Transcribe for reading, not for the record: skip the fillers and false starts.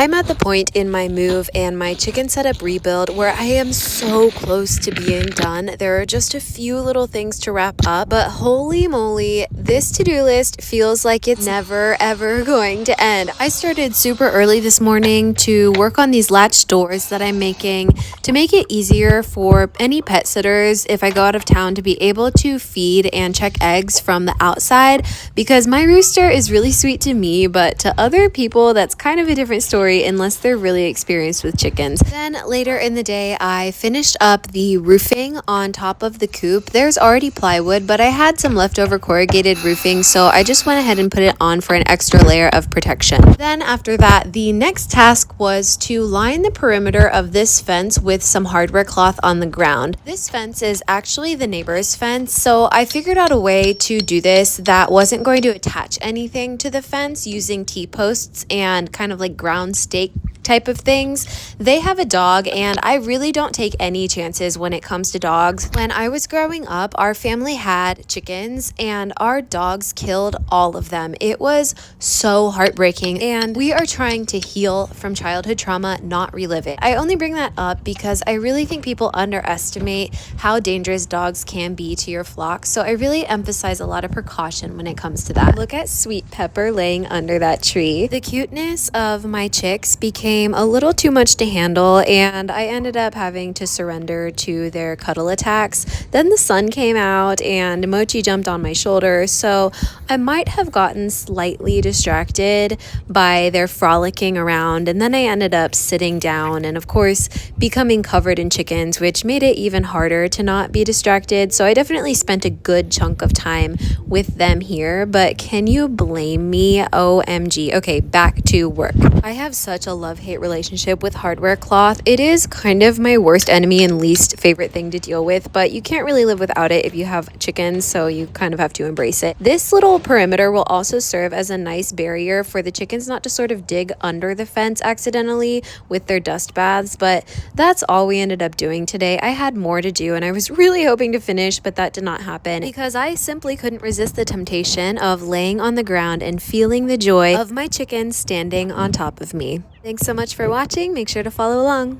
I'm at the point in my move and my chicken setup rebuild where I am so close to being done. There are just a few little things to wrap up, but holy moly, this to-do list feels like it's never ever going to end. I started super early this morning to work on these latch doors that I'm making to make it easier for any pet sitters if I go out of town to be able to feed and check eggs from the outside, because my rooster is really sweet to me, but to other people that's kind of a different story unless they're really experienced with chickens. Then later in the day, I finished up the roofing on top of the coop. There's already plywood, but I had some leftover corrugated roofing, so I just went ahead and put it on for an extra layer of protection. Then after that, the next task was to line the perimeter of this fence with some hardware cloth on the ground. This fence is actually the neighbor's fence, so I figured out a way to do this that wasn't going to attach anything to the fence using T-posts and kind of like ground stake type of things. They have a dog, and I really don't take any chances when it comes to dogs. When I was growing up, our family had chickens and our dogs killed all of them. It was so heartbreaking, and we are trying to heal from childhood trauma, not relive it. I only bring that up because I really think people underestimate how dangerous dogs can be to your flock, so I really emphasize a lot of precaution when it comes to that. Look at Sweet Pepper laying under that tree. The cuteness of my chicks became a little too much to handle, and I ended up having to surrender to their cuddle attacks. Then the sun came out and Mochi jumped on my shoulder, so I might have gotten slightly distracted by their frolicking around, and then I ended up sitting down and of course becoming covered in chickens, which made it even harder to not be distracted. So I definitely spent a good chunk of time with them here, but can you blame me? OMG. Okay, back to work. I have such a love-hate relationship with hardware cloth. It is kind of my worst enemy and least favorite thing to deal with, but you can't really live without it if you have chickens, so you kind of have to embrace it. This little perimeter will also serve as a nice barrier for the chickens not to sort of dig under the fence accidentally with their dust baths, but that's all we ended up doing today. I had more to do and I was really hoping to finish, but that did not happen because I simply couldn't resist the temptation of laying on the ground and feeling the joy of my chickens standing on top of me. Thanks so much for watching. Make sure to follow along.